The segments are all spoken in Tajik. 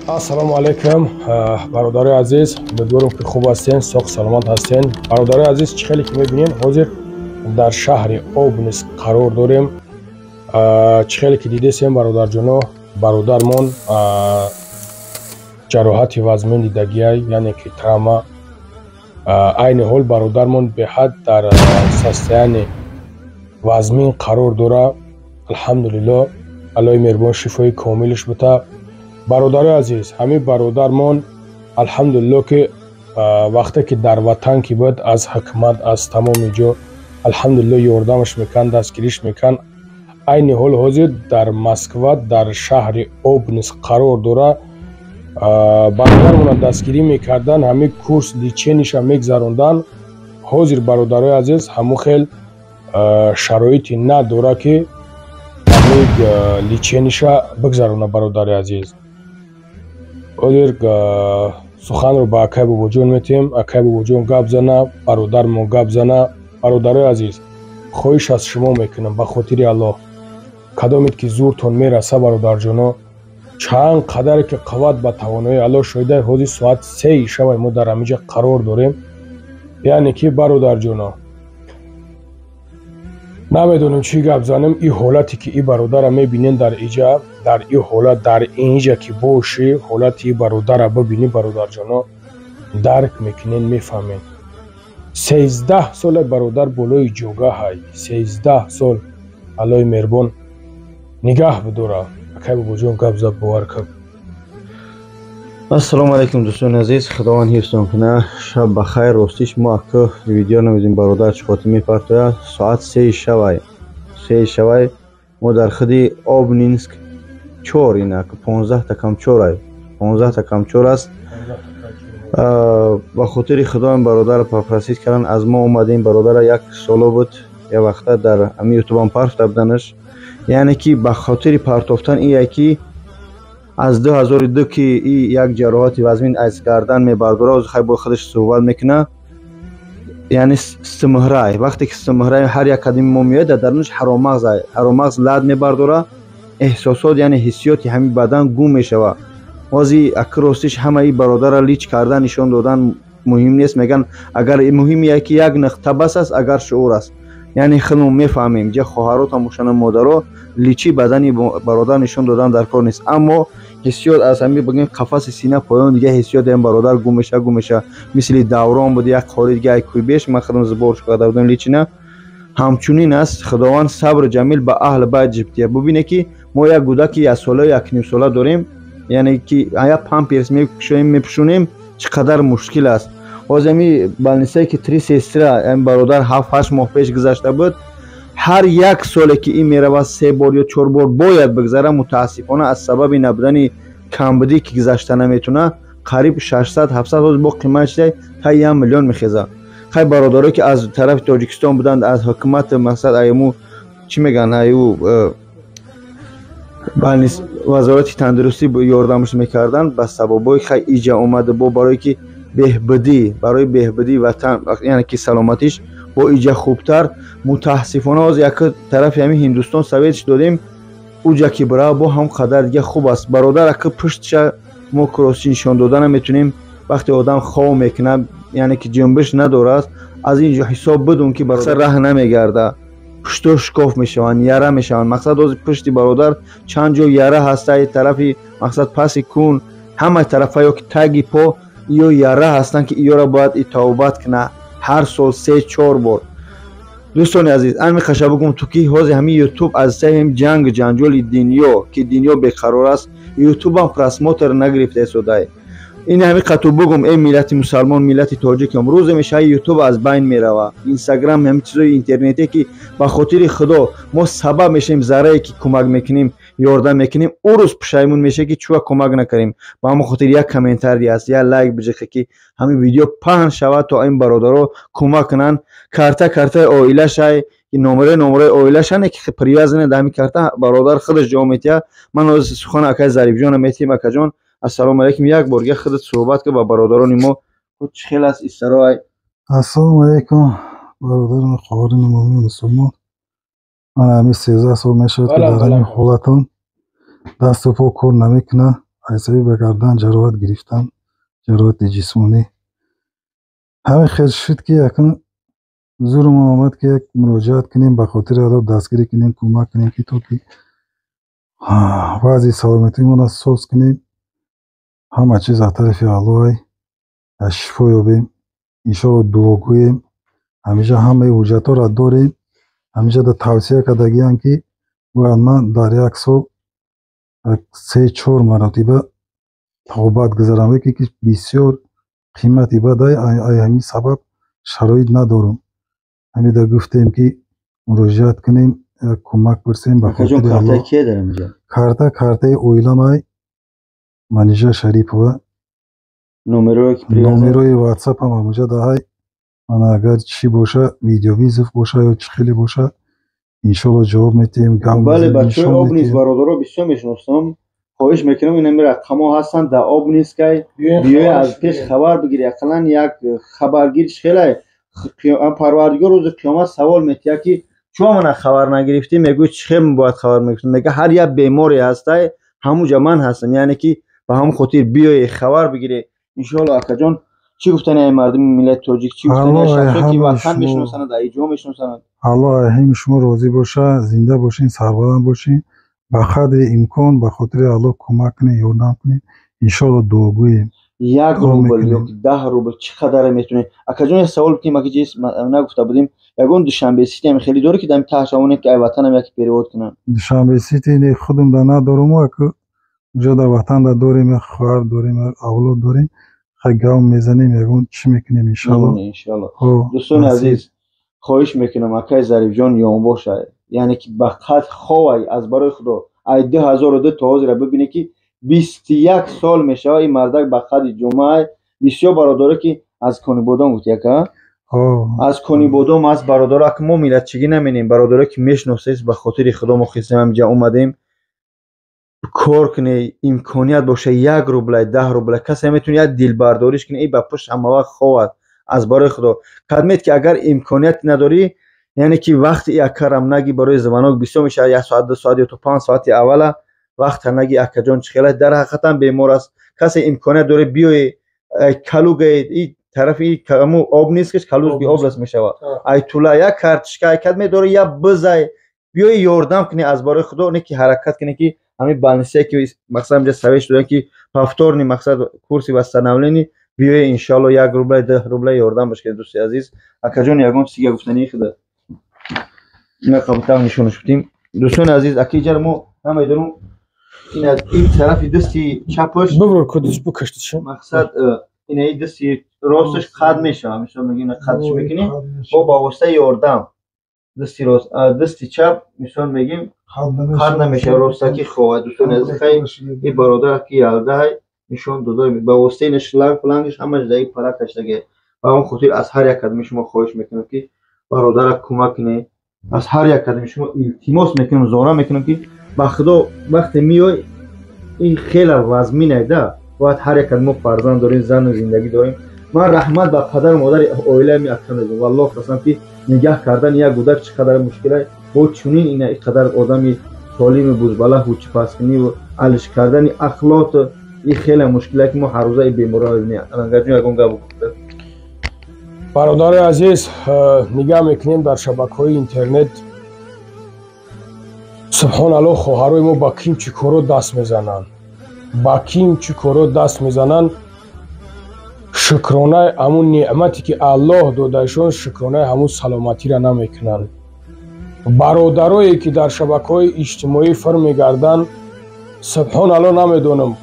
ассалому алайкум бародари азиз, умедворам ки хуб ҳастен, соҳ саломат ҳастен. Бародари азиз, чӣ хеле ки мебинем ҳозир дар шаҳри Обниз қарор дорем. Чӣ хеле ки дидесем бародарҷоно, бародармон ҷароҳати вазмин дидагиай, яъне ки травма. Айни ҳол бародармон беҳад дар состоянии вазмин қарор дора. алҳамдулиллоҳ, аллоҳи меҳрубон шифои комилаш бута. бародари азиз, ҳамин бародармон алҳамдулиллоҳ ки вақте ки дар ватан ки буд аз ҳукумат, аз тамоми ҷо алҳамдулиллоҳ ёрдамаш мекан, дастгириш мекан. айни ҳол ҳозир дар Москва, дар шаҳри Обниз қарор дора. бародармона дастгирӣ мекардан, ҳамин курс лечениша мегзарондан. ҳозир бародари азиз ҳамун хел шароити надора ки ҳамин лечениша бигзарона. бародари азиз, ҳозир суханро ба акай бобоҷон метем. акай бобоҷон гап зана, бародармон гап зана. бародари азиз, хоҳиш аз шумо мекунам ба хотири Аллоҳ, кадомед ки зӯртон мераса бародарҷоно, чанд қадаре ки қувват ба тавонои Аллоҳ шоҳида. ҳозир соат 3 шабаи мо дар ҳаминҷа қарор дорем. яъне ки бародарҷоно, намедонем чӣ гап занем. ин ҳолате ки ин бародара мебинем дар иҷа, дар ин ҳолат, дар инҷа ки бошӣ, ҳолати ин бародара бибинӣ бародарҷоно, дарк мекунен, мефаҳмен. 13 сола бародар болои ҷогаҳай, 13 сол. аллоҳи меҳрубон нигаҳ бидора. акай бобоҷон гап зад, бовар кар. ассалому алайкум дӯстони азиз, худованд ҳифзтон куна. шаб бахайр. Ростиш мо аку видео намедем бародар чӣ хотир мепартояд. соат 3 шавай мо дар худи Обнинск 4 ин аку 15 та камчор аст. ба хотири худоям бародара попросид кардан аз мо омадем. бародара 1 соло буд, я вақта дар ами ютубам партофта буданаш. яъне ки ба хотири партофтан ие ки аз 2002 ки и як ҷароҳати вазмин аз гардан мебардора, оз хай бо худаш суҳбат мекуна. яъне стимҳрай, вақте ки стимҳрай ҳар як қадами мо меояд, дар дарунаш ҳаромағз лад мебардора, эҳсосот яъне ҳиссиёти ҳамин бадан гум мешава. ози аку ростиш ҳамаи бародара лич кардан, нишон додан муҳим нест. меган агар муҳим ие ки як нуқта бас аст, агар шуъур аст. яъне хеле мефаҳмем ҷа хоҳаротам бошанд модаро личи бадани бародар нишон додан дар кор нест. аммо ҳиссиёт аз ҳамин бигӯем қафаси сина поён дига ҳиссиёт ин бародар гум меша. мисли даврон буд, як холи дига айкӯи беш ман худам зборш карда будам личина. ҳамчунин аст. худованд сабр ҷамил ба аҳли байт ҷибтия. бубине ки мо як гудаки 1 сола 1.5 сола дорем, яъне ки як памперс мепӯшонем, чӣ қадар мушкил аст. ҳозами балнисае ки 3 сестра ин бародар 7-8 моҳ пеш гузашта буд. ҳар як соле ки ин меравад 3 бор ё 4 бор бояд бигзара. мутаассифона аз сабаби набудани камбудӣ ки гузашта наметуна, қариб 600-700 ҳоз бо қимат шидай та 1 миллион мехеза. хай бародарое ки аз тарафи Тоҷикистон буданд, аз ҳукумат мақсад айму чӣ меган аю вазорати тандурустӣ ёрдамаш мекардан, ба сабабои хай иҷа омада бо барое ки барои беҳбудии ватан, яъне ки саломатиш бо иҷа хубтар. мутаассифона оз як тарафи ҳамин Ҳиндустон советш додем, уҷа ки бира бо ҳам қадар дига хуб аст. бародар аку пуштша мо кросчи нишон дода наметунем. вақте одам хов мекуна, яъне ки ҷунбиш надорад, аз ин ҷо ҳисоб бидун ки бародар раҳ намегарда, пуштҳо шикоф мешаванд, яра мешаванд. мақсад ози пушти бародар чанд ҷо яра ҳастаи тарафи мақсад паси кун, ҳамаи тарафа ё ки таги по ё яра ҳастанд ки иёра бояд итобат куна ҳар сол 3-4 бор. дӯстони азиз, ами қаша бигум ту ки ҳози ҳамин ютуб аз саи ҷангу ҷанҷоли динё ки динё беқарор аст, ютубам просмотр нагирифта истодай. ин ҳамин қату бигум эй миллати мусалмон, миллати тоҷикам, рӯзе меша ютуб аз байн мерава. инстаграм ҳамин чизои интернете ки ба хотири худо мо сабаб мешавем зарае ки кӯмак мекунем, ёрдам мекунем, ӯ рӯз пушаймон мешавем ки чӯга кӯмак накардем. ба ҳамон хотир як комментарий аст, як лайк биҷиқӣ ки ҳамин видео паҳн шавад, то ин бародаро кӯмак кунанд. картаи оилашай, номераи оилашане ки привязане да ҳамин карта бародар худаш ҷавоб метиҳад. ман оз сухани акай Зарифҷона метиҳем. акаҷон ассалому алайкум. як борга худат суҳбат ки ба бародарони мо чӣ хел аст истароай. ассалому алайкум бародарони хоҳарини муъмини мусулмон. ман ҳамин 13 сол мешавад ки дар ҳамин ҳолатон дасту по кор намекунад. عصبی به گردن جراحت گرفتم، جراحت جسمانی. همین خیلی شد که یکن زور ما آمد که یک مراجعت کنیم، به خاطر عدد دستگیری کنیم، کمک کنیم که تو که وضع سلامتی ما را سوز کنیم. همه چیز از طرف الله شفا یابیم، انشاءالله دعا گوییم. همیشه همه حجت ها را داریم. همیشه در توصیه کردگیم که باید من در یک سال 3-4 مرتبه توبت گذارم که بسیار قیمتی بدای همین سبب شرایط ندارم. همین در گفتیم که مراجعت کنیم، کمک برسیم به خاطر الله. کارت کی دارم اینجا؟ کارت اویلام منیجر شریف و نمره واتساپ هم اونجا دهای. من اگر چی باشه ویدیو ویزف باشه یا چی خیلی باشه انشالله جواب میتیم. بله بچه آب نیست برادرها بسیار میشناسم. خواهش میکنم این رقم ها هستن در آب نیست که بیای از پیش خبر بگیری. اقلا یک خبرگیرش خیلی پروردگار روز قیامت سوال میتیه که چون من خبر نگرفتی؟ میگوی چه باید خبر میکنم؟ میگه هر یک بیماری هسته همونجا من هستم، یعنی که به هم خاطر بیای خبر بگیری. انشالله اکا جان چی گفتن این مردم ملت تاجیک؟ چی گفتن این شخصی که وطن میشناسند در ایجا میشناسند؟ الله همه شما راضی باشه، زنده باشین، سربلند باشین، به قدر امکان به خاطر الله کمک کنین، یاردم کنین. انشالله دعا گوییم. 1 روبل یا 10 روبل چقدر میتونه؟ اکا جان سوال کنیم که چیز نگفته بودیم. یگون دوشنبه سیتی هم خیلی داره که دم تاشونه که وطن هم یکی پیرواد کنن. دوشنبه سیتی نه خودم در ندارم و که اونجا در وطن در داریم، خواهر داریم، اولاد داریم. خیلی گام میزنیم، یگون چی میکنیم انشالله. دوستان عزیز خواهش میکنم اکای ظریف جان یام باشه، یعنی که به قد خواه از برای خدا ای 2002 تا حاضر ببینه که 21 سال میشه این مردک به قد جمعه. بسیار برادره که از کنی بودم بود یکا از کنی بودم از برادره که ما ملت چگی نمینیم، برادره که میشناسید به خاطر خدا ما خیستیم همجا اومدیم کار کنه. امکانیت باشه 1 روبل 10 روبل کسی میتونه یک دل برداریش کنه. ای با پشت همه وقت خواهد از برای خدا قدمت که اگر امکانیت نداری، یعنی که وقت یک کرم نگی برای زمانок بسیار میشه 1 ساعت 2 ساعت یا تو 5 ساعت اوله وقت نگی اکا جان چخیله در حقیقتا بیمار است. کسی امکانیت داره بیای کلوگ این طرف این آب نیست که کلوگ آب رس میشه ای طوله یک کارتشکا کدمی داره یا بزای بیای یاردم کنی از برای خدا. نه که حرکت کنی که همین بالنسه که مقصد اینجا سویش دادن که پفتور نی مقصد کورسی بستنولنی بیای انشالله 1 روبل 10 روبل یاردم بشه. دوستی عزیز اکا جان یگون چیزی گفتنی خدا اینا قبطا نشون شدیم. دوستان عزیز اکی جر ما نمیدونم این طرف دستی چپش ببر کدش بکشتش مقصد این دستی راستش قد میشه مثلا میگین قدش میکنی با واسطه یاردم دستی راست دستی چپ مثلا میگیم قد نمیشه راستکی خواه. دوستان عزیز خیلی این برادر که یالده نشون داده با واسطه نشلنگ فلانگش همش دایی پلاکش دیگه. با اون خاطر از هر یک قدم شما خواهش میکنم که برادر کمک کنه. از هر یک قدم شما التماس میکنم زارا میکنم که با خدا وقت میای این خیلی وزمینه ده باید هر یک قدم فرزند داریم، زن و زندگی داریم. من رحمت به پدر و مادر اویله می اکرم میگم والله قسم که نگاه کردن یک گودک چقدر مشکله با چونین این قدر آدمی تعلیم بوزباله و چپاسکنی و علش کردن اخلاق این خیلی مشکله که ما هر روزه بیمارا میبینیم. انگار یگون گابو برادر عزیز نگاه میکنیم در شبکه‌های اینترنت سبحان الله خواهرای ما با کیم چی کارو دست میزنن، با کیم چی کارو دست میزنن. شکرانه همون نعمتی که الله دادهشون شکرانه همون سلامتی را نمیکنن. برادرایی که در شبکه‌های اجتماعی فر میگردن سبحان الله نمیدونم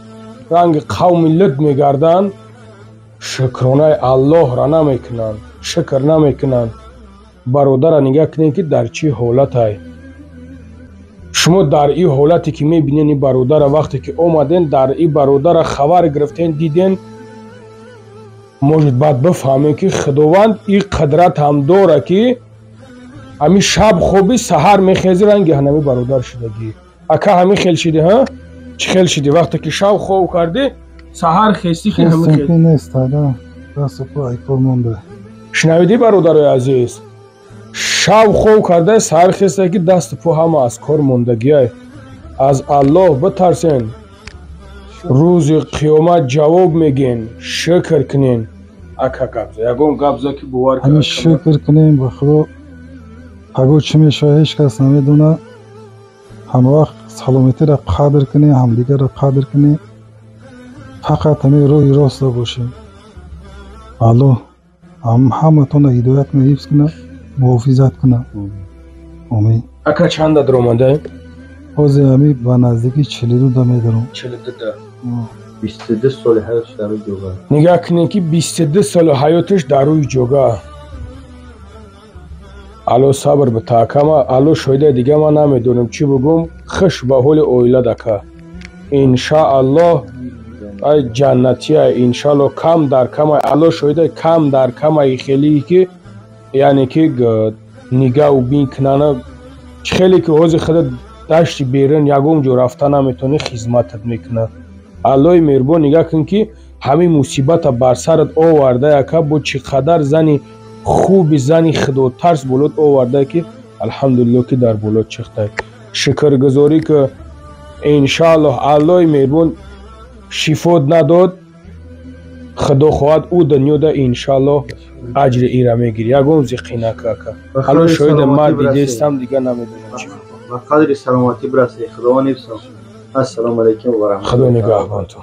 رنگ قوم ملت میگردن شکرانه الله را نمیکنن، شکر نمیکنن. برادر نگاه کنین که در چی حالت های شما در این حالتی که میبینین این برادر وقتی که اومدین در این برادر خبر گرفتین دیدین موجود باید بفهمین که خداوند این قدرت هم داره که همین شب خوبی سحر میخیزی رنگ هنمی برادر شدگی. اکا همین خیل شدی ها؟ چی خیل شدی وقتی که شب خوب کردی سحر خیستی خیل همین خیل سنکی نیست دادا دست پا ایکور مونده. شنویدی برادر عزیز شب خوب کرده سحر خیسته که دست پا همه از کار موندگی های. از الله بترسین. روز قیامت جواب میگین شکر کنین اکا قبضه یکون قبضه که بوار همین شکر کنیم به خدا اگه چی میشه هیچ کس نمیدونه همه وقت سلامتی را قدر کنیم همدیگر را قدر کنیم فقط همین روی راست باشیم الله همه تون هدایت کنه حفظ کنه محافظت کنه آمین اکا چند در آمده؟ حوزه همی به نزدیکی 42 میدارم 42 22 سال حیاتش در روی جوگا نگاه کنین که 22 سال حیاتش در روی جوگا الو صبر به تاکم الو شویده دیگه ما نمیدونم چی بگم خش به حول اویله دکه انشاءالله ای جنتی ای انشاءالله کم در کم الو شویده کم در کم ای خیلی که یعنی که نگاه و بین کنانه خیلی که حوض خود داشتی بیرن یکم جو رفته نمیتونه خدمتت میکنه الوی مهربان نگاه کن که همین مصیبت بر سرت آورده یکه با چقدر زنی خوب زنی خدا ترس بولد آورده که الحمدلله که در بولد چخته شکرگزاری که انشاءالله الوی مهربان شفاد نداد خدا خواهد او دنیا ده انشاءالله اجر ایره میگیری یکم زقینه که الو شاید ما دیدستم دیگه نمیدونم چی و قدر سلامتی برسه خدا نفسم السلام علیکم و رحمت الله خدا نگهبان تو